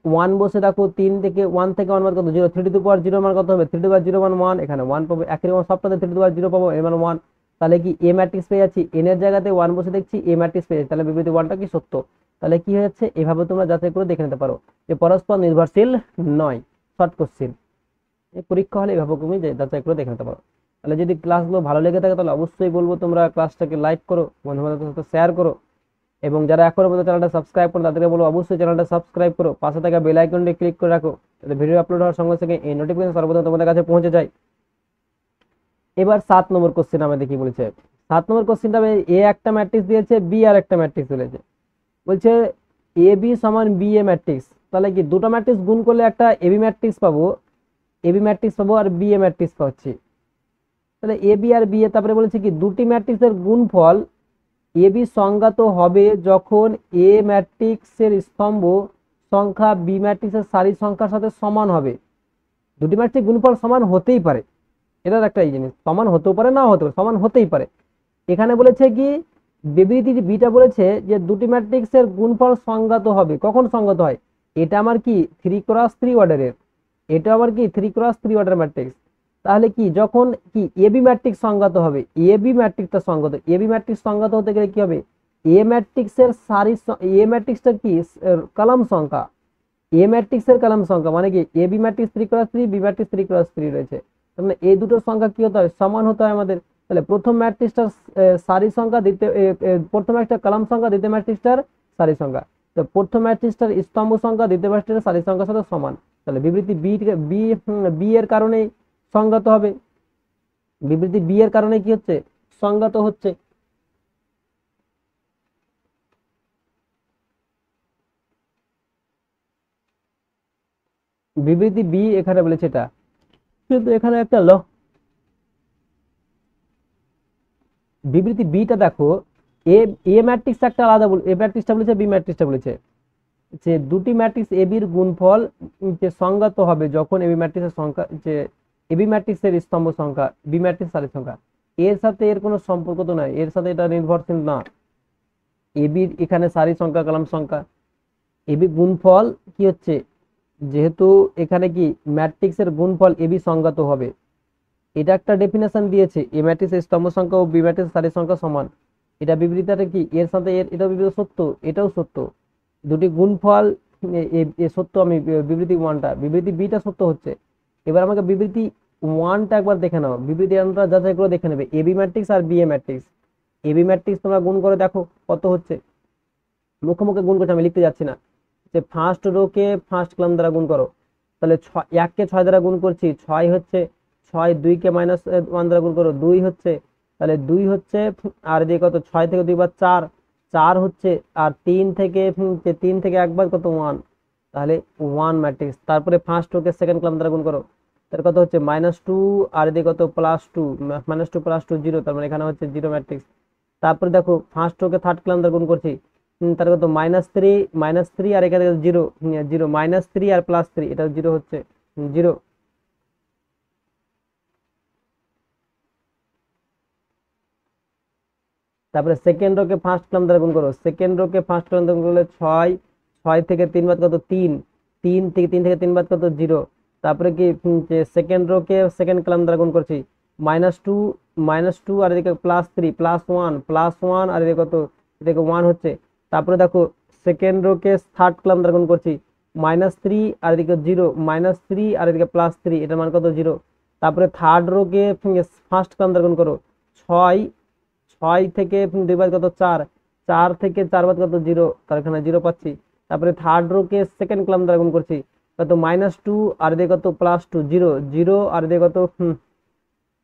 1 বসে দেখো, 1 থেকে 1 মান কত 0, 3 টু দি পাওয়ার 0 মান কত হবে 3 টু দি পাওয়ার 0 মান 1, এখানে 1 পাবো। একই রকম সবটাতে 3 টু দি পাওয়ার 0 পাবো, এর মান 1। তাহলে কি এ ম্যাট্রিক্স পেয়ে যাচ্ছি, এন এর জায়গাতে 1 বসে দেখছি এ ম্যাট্রিক্স পেয়ে যাচ্ছি, তাহলে বিবৃতি 1টা কি সত্য। তাহলে কি হয়ে যাচ্ছে, এভাবে তোমরা যাচাই করে দেখে নিতে পারো যে পরস্পর নির্ভরশীল নয়। শর্ট কোশ্চেন এই পরীক্ষা হলে এভাবে তুমি যাচাই করে দেখে নিতে পারো। তাহলে যদি ক্লাসগুলো ভালো লেগে থাকে তাহলে অবশ্যই বলবো তোমরা ক্লাসটাকে লাইক করো, বন্ধু বান্ধবদের সাথে শেয়ার করো, এবং যারা এখনো পর্যন্ত চ্যানেলটা সাবস্ক্রাইব করো তাদেরকে বলবো অবশ্যই চ্যানেলটা সাবস্ক্রাইব করো, পাশে থাকা বেল আইকনটি ক্লিক করে রাখো, যাতে ভিডিও আপলোড হওয়ার সঙ্গে সঙ্গে এই নোটিফিকেশন সর্বপ্রথম তোমাদের কাছে পৌঁছে যায়। এবার 7 নম্বর কোশ্চেন আমাদের কি বলেছে, 7 নম্বর কোশ্চেনটা এ একটা ম্যাট্রিক্স দিয়েছে, বি আর একটা ম্যাট্রিক্স দিয়েছে। বলছে এ বি সমান বি এ ম্যাট্রিক্স, তাহলে কি দুটো ম্যাট্রিক্স গুণ করলে একটা এবি ম্যাট্রিক্স পাবো, আর বি এ ম্যাট্রিক্স পাচ্ছি। তাহলে এ বি আর বি এ, তারপরে বলেছে কি দুটি ম্যাট্রিক্সের গুণফল এ বি সংজ্ঞাত হবে যখন এ ম্যাট্রিক্সের স্তম্ভ সংখ্যা বি ম্যাট্রিক্সের সারি সংখ্যার সাথে সমান হবে। দুটি ম্যাট্রিক্স গুণফল সমান হতেই পারে, এটার একটা এই জিনিস, সমান হতেও পারে নাও হতে পারে, সমান হতেই পারে। এখানে বলেছে কি বিবৃতি বিটা বলেছে যে দুটি ম্যাট্রিক্সের গুণফল সংজ্ঞাত হবে, কখন সংজ্ঞাত হয়, এটা আমার কি 3x3 অর্ডারের, এটা আমার কি 3x3 অর্ডার ম্যাট্রিক্স। তাহলে কি যখন কি এবি ম্যাট্রিক্স সংজ্ঞাত হবে, এবি ম্যাট্রিক্সটা সংজ্ঞাত, এবি ম্যাট্রিক্স সংজ্ঞাত হতে গেলে কি হবে, এ ম্যাট্রিক্সের সারি, এ ম্যাট্রিক্সটা কি কলাম সংখ্যা, এ ম্যাট্রিক্সের কলাম সংখ্যা মানে কি AB matrix 3x3, B matrix 3x3 রয়েছে, তার মানে এই দুটো সংখ্যা কি হতে হয়, সমান হতে হয় আমাদের। তাহলে প্রথম ম্যাট্রিক্সটার সারি সংখ্যা, দ্বিতীয় প্রথম একটা কলাম সংখ্যা, দ্বিতীয় ম্যাট্রিক্সটার সারি সংখ্যা, তো প্রথম ম্যাট্রিক্সটার স্তম্ভ সংখ্যা দ্বিতীয় ম্যাট্রিক্সটার সারি সংখ্যার সাথে সমান। তাহলে বিবৃতি বি বি বি এর কারণে সংজ্ঞাত হবে, বিবৃতি বি এর কারণে কি হচ্ছে, সংজ্ঞাত হচ্ছে। বিবৃতি বি এখানে বলেছে এটা, কিন্তু এখানে একটা বিবৃতি বিটা দেখো, এ এ ম্যাট্রিক্স একটা আলাদা এ ম্যাট্রিক্সটা বলেছে, বি ম্যাট্রিক্সটা বলেছে যে দুটি ম্যাট্রিক্স এ বির গুণফল যে সংজ্ঞাত হবে যখন এবি ম্যাট্রিক্সের সংখ্যা যে এবি ম্যাট্রিক্সের স্তম্ভ সংখ্যা বি ম্যাট্রিক্স সারি সংখ্যা, এর সাথে এর কোনো সম্পর্ক তো নাই, এর সাথে এটা নির্ভরশীল না। এবির এখানে সারি সংখ্যা কলাম সংখ্যা, এবি গুণফল কি হচ্ছে, যেহেতু এখানে কি ম্যাট্রিক্সের গুণফল এবি সংজ্ঞাত হবে, এটা একটা ডেফিনেশন দিয়েছে, এ ম্যাট্রিক্সের স্তম্ভ সংখ্যা ও বি ম্যাট্রিক্সের সারি সংখ্যা সমান। এটা বিবৃতিটা কি এর সাথে এর এটা বিবৃতি সত্য, এটাও সত্য, দুটি গুণফল সত্য। আমি বিবৃতি ওয়ানটা, বিবৃতি বিটা সত্য হচ্ছে। এবার আমাকে বিবৃতি ওয়ানটা একবার দেখে নাও, বিবৃতি ওয়ানটা যাচাই করে দেখে নেবে, AB matrix R B A matrix, AB matrix তোমরা গুণ করে দেখো কত হচ্ছে, মুখে মুখে গুণ করছে আমি লিখতে যাচ্ছি না, যে ফার্স্ট রো কে ফার্স্ট কলাম দ্বারা গুণ করো, তাহলে 1 কে 6 দ্বারা গুণ করছি 6 হচ্ছে, 6 2 কে -1 দ্বারা গুণ করো 2 হচ্ছে, তাহলে 2 হচ্ছে, আর দিয়ে কত 6 থেকে 2 বার 4, 4 হচ্ছে, আর 3 থেকে 1 বাদ কত 1, তাহলে 1 ম্যাট্রিক্স। তারপরে ফার্স্ট রোকে সেকেন্ড কলাম দ্বারা গুণ করো, তার কত হচ্ছে -2, আর এদিকে কত +2, -2 + 2 0, তার মানে এখানে হচ্ছে 0 ম্যাট্রিক্স। তারপরে দেখো ফার্স্ট রোকে থার্ড কলাম দ্বারা গুণ করছি, তার কত -3 আর এখানে 0, 0 -3 আর +3, এটা 0 হচ্ছে 0। তারপরে সেকেন্ড রোকে ফার্স্ট কলাম দ্বারা গুণ করো, সেকেন্ড রোকে ফার্স্ট কলাম দ্বারা গুণ করলে 6, 6 থেকে 3 বাদ কত 3, 3 থেকে 3 বাদ কত 0। তারপরে কি সেকেন্ড রোকে সেকেন্ড কলাম দ্বারা গুণ করছি, -2, আর এদিকে +3, +1 আর এদিকে কত, এদিকে 1 হচ্ছে। তারপরে দেখো সেকেন্ড রোকে থার্ড কলাম দ্বারা গুণ করছি, -3 আর এদিকে 0, -3 আর এদিকে +3, এটার মান কত 0। তারপরে থার্ড রোকে ফার্স্ট কলাম দ্বারা গুণ করো, 6, 6 থেকে 2 বাদ কত 4, 4 থেকে 4 বাদ কত 0, তার এখানে 0 পাচ্ছি। তারপরে থার্ড রোকে সেকেন্ড কলাম দ্বারা গুণ করছি, কত -2 আর এদিকে কত +2, 0, 0 আর এদিকে কত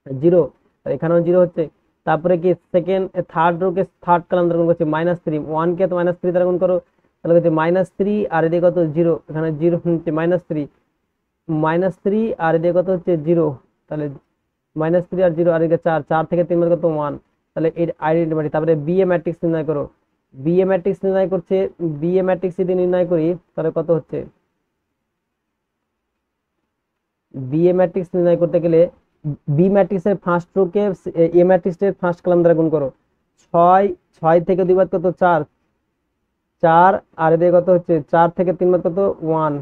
0, এখানেও 0 হচ্ছে। তারপরে কি সেকেন্ড থার্ড রোকে থার্ড কলাম দ্বারা গুণ করছি, -3, 1 কে তো -3 দ্বারা গুণ করো, তাহলে হচ্ছে -3 আর এদিকে কত 0, এখানে 0 হচ্ছে -3 আর এদিকে কত হচ্ছে 0, তাহলে -3 আর 0 আর এদিকে 4, 4 থেকে 3 বাদ কত 1, তাহলে এর আইডেন্টিটি। তারপরে বিএ ম্যাট্রিক্স নির্ণয় করো, বিএ ম্যাট্রিক্স নির্ণয় করছে, বিএ ম্যাট্রিক্স যদি নির্ণয় করি তাহলে কত হচ্ছে, বিএ ম্যাট্রিক্স নির্ণয় করতে গেলে বি ম্যাট্রিক্সের ফার্স্ট রোকে এ ম্যাট্রিক্সের ফার্স্ট কলাম দ্বারা গুণ করো, 6, 6 থেকে 2 বাদ কত 4, 4 আর এদিকে কত হচ্ছে 4 থেকে 3 বাদ কত 1,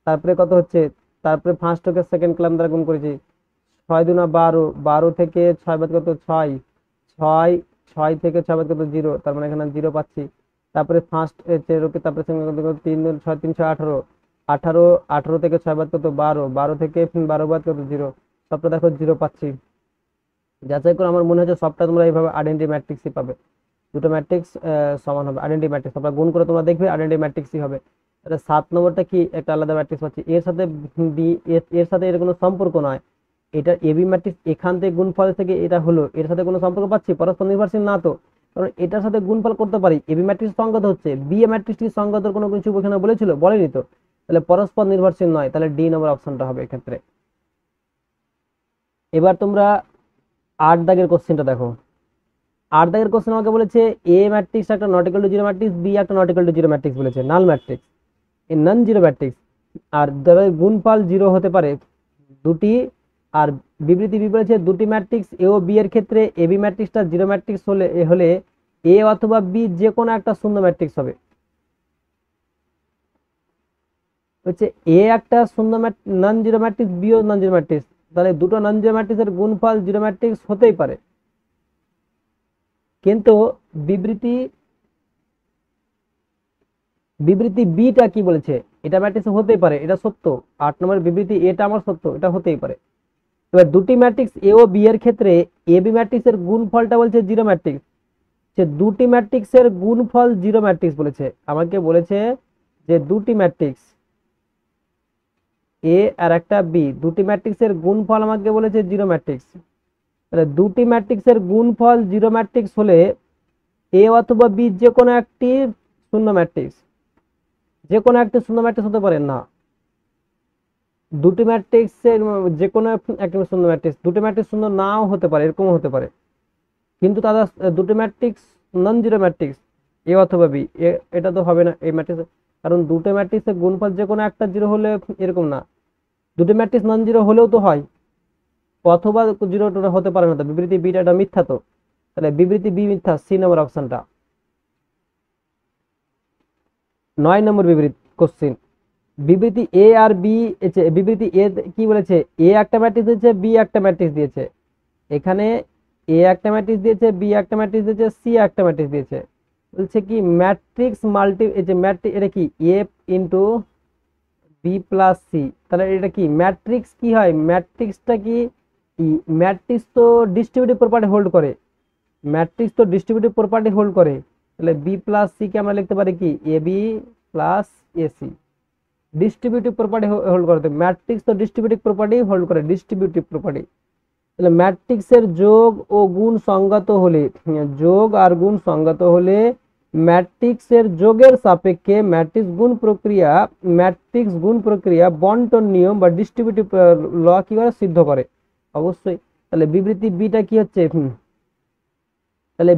তারপরে কত হচ্ছে, তারপরে ফার্স্ট রোকে সেকেন্ড কলাম দ্বারা গুণ করেছি, 6 দুনা 12, 12 থেকে 6 বাদ কত 6, 6, 6 থেকে 6 বাদ কত 0, তার মানে এখানে 0 পাচ্ছি। তারপরে ফার্স্ট রোকে তারপরে 3 6 3 6 18, 18, 18 থেকে 6 বাদ কত 12, 12 থেকে 12 বাদ কত 0, সবটা দেখো 0 পাচ্ছি। যাচাই করে আমার মনে হচ্ছে সবটা তোমরা এইভাবে আইডেন্টি ম্যাট্রিক্সই পাবে, দুটো ম্যাট্রিক্স সমান হবে, আইডেন্টি ম্যাট্রিক্স তোমরা গুণ করে তোমরা দেখবে আইডেন্টি ম্যাট্রিক্সই হবে। তাহলে 7 নম্বরটা কি, একটা আলাদা ম্যাট্রিক্স পাচ্ছি, এর সাথে বি, এর সাথে এর কোনো সম্পর্ক নয়, এটা এবি ম্যাট্রিক্স এখান থেকে গুণফল থেকে এটা হলো, এর সাথে কোনো সম্পর্ক পাচ্ছি, পরস্পর নির্ভরশীল না তো, কারণ এটার সাথে গুণফল করতে পারি, এবি ম্যাট্রিক্স সংগত হচ্ছে, বি এ ম্যাট্রিক্সটি সংগত কোনো কিছু এখানে বলেছিল, বলেনি তো, তাহলে পরস্পর নির্ভরশীল নয়, তাহলে ডি নম্বর অপশনটা হবে এক্ষেত্রে। এবার তোমরা 8 দাগের কোশ্চেনটা দেখো, 8 দাগের কোশ্চেন আমাকে বলেছে এ ম্যাট্রিক্স একটা not equal to 0 matrix, B একটা নট ইকুয়াল টু 0 ম্যাট্রিক্স বলেছে, নাল ম্যাট্রিক্স, এই নন জিরো ম্যাট্রিক্স, আর যাদের গুণফল 0 হতে পারে দুটি, আর বিবৃতি বি বলেছে দুটি ম্যাট্রিক্স এ ও বি এর ক্ষেত্রে এবি ম্যাট্রিক্সটা 0 ম্যাট্রিক্স হলে এ অথবা বি যে কোনো একটা শূন্য ম্যাট্রিক্স হবে, হচ্ছে এ একটা শূন্য নন জিরো ম্যাট্রিক্স, বি ও নন জিরো ম্যাট্রিক্স, তাহলে দুটো নন জিরো ম্যাট্রিক্সের গুণফল 0 ম্যাট্রিক্স হতেই পারে। কিন্তু বিবৃতি বিবৃতি বিটা কি বলেছে, এটা ম্যাট্রিক্স হতেই পারে, এটা সত্য, 8 নম্বর বিবৃতি এটা আমার সত্য, এটা হতেই পারে। এবার দুটি ম্যাট্রিক্স এ ও বি এর ক্ষেত্রে এ বি ম্যাট্রিক্সের গুণফলটা বলছে 0 ম্যাট্রিক্স, যে দুটি ম্যাট্রিক্সের গুণফল 0 ম্যাট্রিক্স বলেছে, আমাকে বলেছে যে দুটি ম্যাট্রিক্স এ আর একটা বি, দুটি ম্যাট্রিক্সের গুণফল আমাকে বলেছে 0 ম্যাট্রিক্স, তাহলে দুটি ম্যাট্রিক্সের গুণফল 0 ম্যাট্রিক্স হলে এ অথবা বি যে কোনো একটি শূন্য ম্যাট্রিক্স, যে কোনো একটি শূন্য ম্যাট্রিক্স হতে পারে না, দুটি ম্যাট্রিক্সের যে কোনো একটা শূন্য ম্যাট্রিক্স, দুটি ম্যাট্রিক্স শূন্য নাও হতে পারে, এরকমও হতে পারে, কিন্তু তারা দুটি ম্যাট্রিক্স নন জিরো ম্যাট্রিক্স এ অথবা বি, এটা তো হবে না এই ম্যাট্রিক্স, কারণ দুটো ম্যাট্রিক্সের গুণফল যে কোনো একটা 0 হলে এরকম না, দুটি ম্যাট্রিক্স নন জিরো হলেও তো হয়, অথবা 0 হতে পারে না, তো বিবৃতি বিটা এটা মিথ্যা, তো তাহলে বিবৃতি বি মিথ্যা, সি নম্বর অপশনটা। 9 নম্বর বিবৃতি কোশ্চিন, বিবৃতি এ আর বি, বিবৃতি এ কি বলেছে, এ একটা ম্যাট্রিক্স দিয়েছে, বি একটা ম্যাট্রিক্স দিয়েছে, এখানে এ একটা ম্যাট্রিক্স দিয়েছে, বি একটা ম্যাট্রিক্স দিয়েছে, সি একটা ম্যাট্রিক্স দিয়েছে, বলছে কি ম্যাট্রিক্স মাল্টি, এই যে ম্যাট্রিক্স, এটা কি এ ইন্টু বি প্লাস সি, তাহলে এটা কি ম্যাট্রিক্স কি হয়, ম্যাট্রিক্সটা কি, ম্যাট্রিক্স তো ডিস্ট্রিবিউটিভ প্রপার্টি হোল্ড করে, ম্যাট্রিক্স তো ডিস্ট্রিবিউটিভ প্রপার্টি হোল্ড করে, তাহলে বি প্লাস সি কে আমরা লিখতে পারি কি A B plus A C, distributive property hold করে, ম্যাট্রিক্স তো ডিস্ট্রিবিউটিভ প্রপার্টি হোল্ড করে, ডিস্ট্রিবিউটিভ প্রপার্টি, তাহলে ম্যাট্রিক্সের যোগ ও গুণ সংগত হলে, যোগ আর গুণ সংগত হলে ম্যাট্রিক্সের যোগের সাপেক্ষে ম্যাট্রিক্স গুণ প্রক্রিয়া বন্টন নিয়ম বা ডিস্ট্রিবিউটিভ ল কি করে সিদ্ধ করে। অবশ্যই। তাহলে বিবৃতি বিটা কি হচ্ছে, তাহলে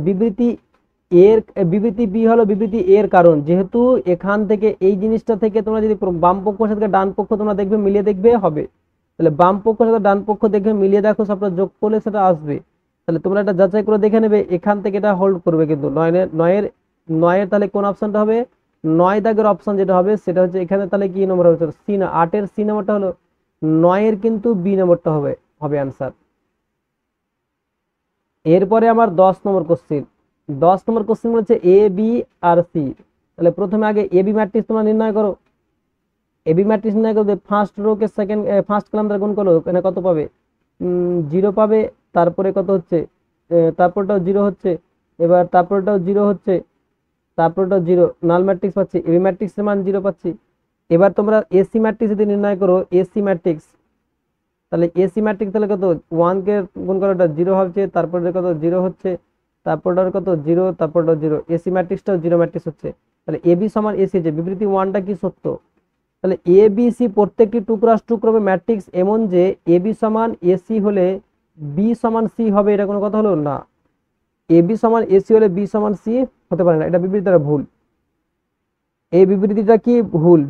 বিবৃতি বি হলো বিবৃতি এর কারণ, যেহেতু এখান থেকে এই জিনিসটা থেকে তোমরা যদি বাম পক্ষের সাথে ডান পক্ষ তোমরা দেখবে মিলিয়ে দেখবে হবে, তাহলে বাম পক্ষের সাথে ডান পক্ষ দেখবে মিলিয়ে দেখো, সবটা যোগ করলে সেটা আসবে। তাহলে তোমরা এটা যাচাই করে দেখে নেবে, এখান থেকে এটা হোল্ড করবে কিন্তু নয়ের তাহলে কোন অপশনটা হবে, 9 দাগের অপশন যেটা হবে সেটা হচ্ছে এখানে, তাহলে কি নম্বর হবে, সি না 8-এর সি নম্বরটা হলো, 9-এর কিন্তু বি নম্বরটা হবে হবে অ্যান্সার। এরপরে আমার 10 নম্বর কোশ্চেন বলছে এ বি আর সি। তাহলে প্রথমে আগে এ বি ম্যাট্রিক্স তোমরা নির্ণয় করো। এ বি ম্যাট্রিক্স নির্ণয় করবে, ফার্স্ট রো কে ফার্স্ট কলাম দ্বারা গুণ করো, এখানে কত পাবে, 0 পাবে। তারপরে কত হচ্ছে, তারপরটাও 0 হচ্ছে, এবার তারপরটাও 0 হচ্ছে, তারপরটাও 0, নাল ম্যাট্রিক্স পাচ্ছি, এবি ম্যাট্রিক্সের মান 0 পাচ্ছি। এবার তোমরা এসি ম্যাট্রিক্স যদি নির্ণয় করো, এসি ম্যাট্রিক্স, তাহলে এসি ম্যাট্রিক্স তাহলে কত, 1 কে গুণ করো, ওটা 0 হচ্ছে, তারপরে কত 0 হচ্ছে, তারপরটার কত 0, তারপরটা 0, এসি ম্যাট্রিক্সটাও 0 ম্যাট্রিক্স হচ্ছে। তাহলে এবি সমান এসি যে বিবৃতি 1টা কি সত্য। তাহলে এ বি সি প্রত্যেকটি টুকরো ম্যাট্রিক্স এমন যে এবি সমান এসি হলে বি সমান সি হবে, এটা কোনো কথা হলো না। এবি সমান এসি হলে বি সমান সি হতে পারে না, এটা বিবৃতিটা ভুল, এই বিবৃতিটা কি ভুল।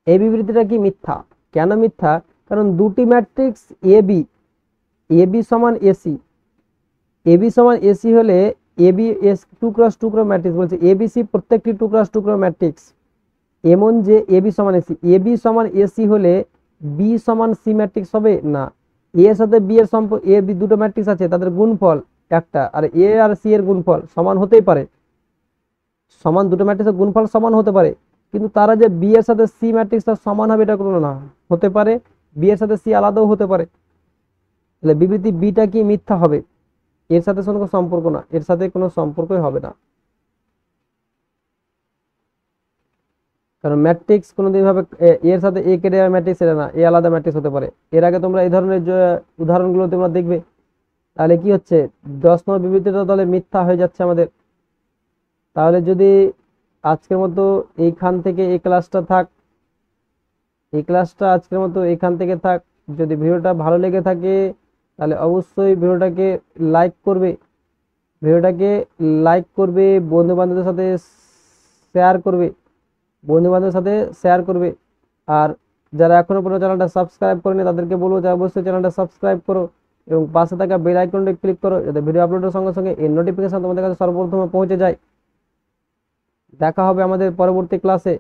এই বিবৃতিটা কি মিথ্যা। কেন মিথ্যা, কারণ দুটি ম্যাট্রিক্স এবি, এবি সমান এসি, এবি সমান এসি হলে এবি এস টু ক্রস ম্যাট্রিক্স বলছে, এবিসি প্রত্যেকটি টু ক্রস ম্যাট্রিক্স এমন যে এবি সমান এসি, এবি সমান এসি হলে বি সমান সি ম্যাট্রিক্স হবে না। এ এর সাথে বি এর সম্পর্ক, এ বি দুটো ম্যাট্রিক্স আছে, তাদের গুণফল একটা, আর এ আর সি এর গুণফল সমান হতেই পারে, সমান দুটো ম্যাট্রিক্সের গুণফল সমান হতে পারে, কিন্তু তারা যে বি এর সাথে সি ম্যাট্রিক্সটা সমান হবে এটা কোনো না, হতে পারে বি এর সাথে সি আলাদাও হতে পারে। তাহলে বিবৃতি বিটা কি মিথ্যা হবে, এর সাথে কোনো সম্পর্ক না, এর সাথে কোনো সম্পর্কই হবে না, কারণ ম্যাট্রিক্স কোনোদিন ভাবে এর সাথে এ কেটে ম্যাট্রিক্স এটা না, এ আলাদা ম্যাট্রিক্স হতে পারে। এর আগে তোমরা এই ধরনের যে উদাহরণগুলো তোমরা দেখবে, তাহলে কি হচ্ছে 10 নম্বর বিবৃতিটা তাহলে মিথ্যা হয়ে যাচ্ছে আমাদের। তাহলে যদি আজকের মতো এইখান থেকে এই ক্লাসটা থাক, এই ক্লাসটা আজকের মতো এখান থেকে থাক। যদি ভিডিওটা ভালো লেগে থাকে তাহলে অবশ্যই ভিডিওটাকে লাইক করবে, বন্ধু বান্ধবদের সাথে শেয়ার করবে। আর যারা এখনো পর্যন্ত চ্যানেলটা সাবস্ক্রাইব করেনি তাদেরকে বলবো যে অবশ্যই চ্যানেলটা সাবস্ক্রাইব করো এবং পাশে থাকা বেল আইকনটা ক্লিক করো, যাতে ভিডিও আপলোডের সঙ্গে সঙ্গে এই নোটিফিকেশন তোমাদের কাছে সর্বপ্রথমে পৌঁছে যায়। দেখা হবে আমাদের পরবর্তী ক্লাসে।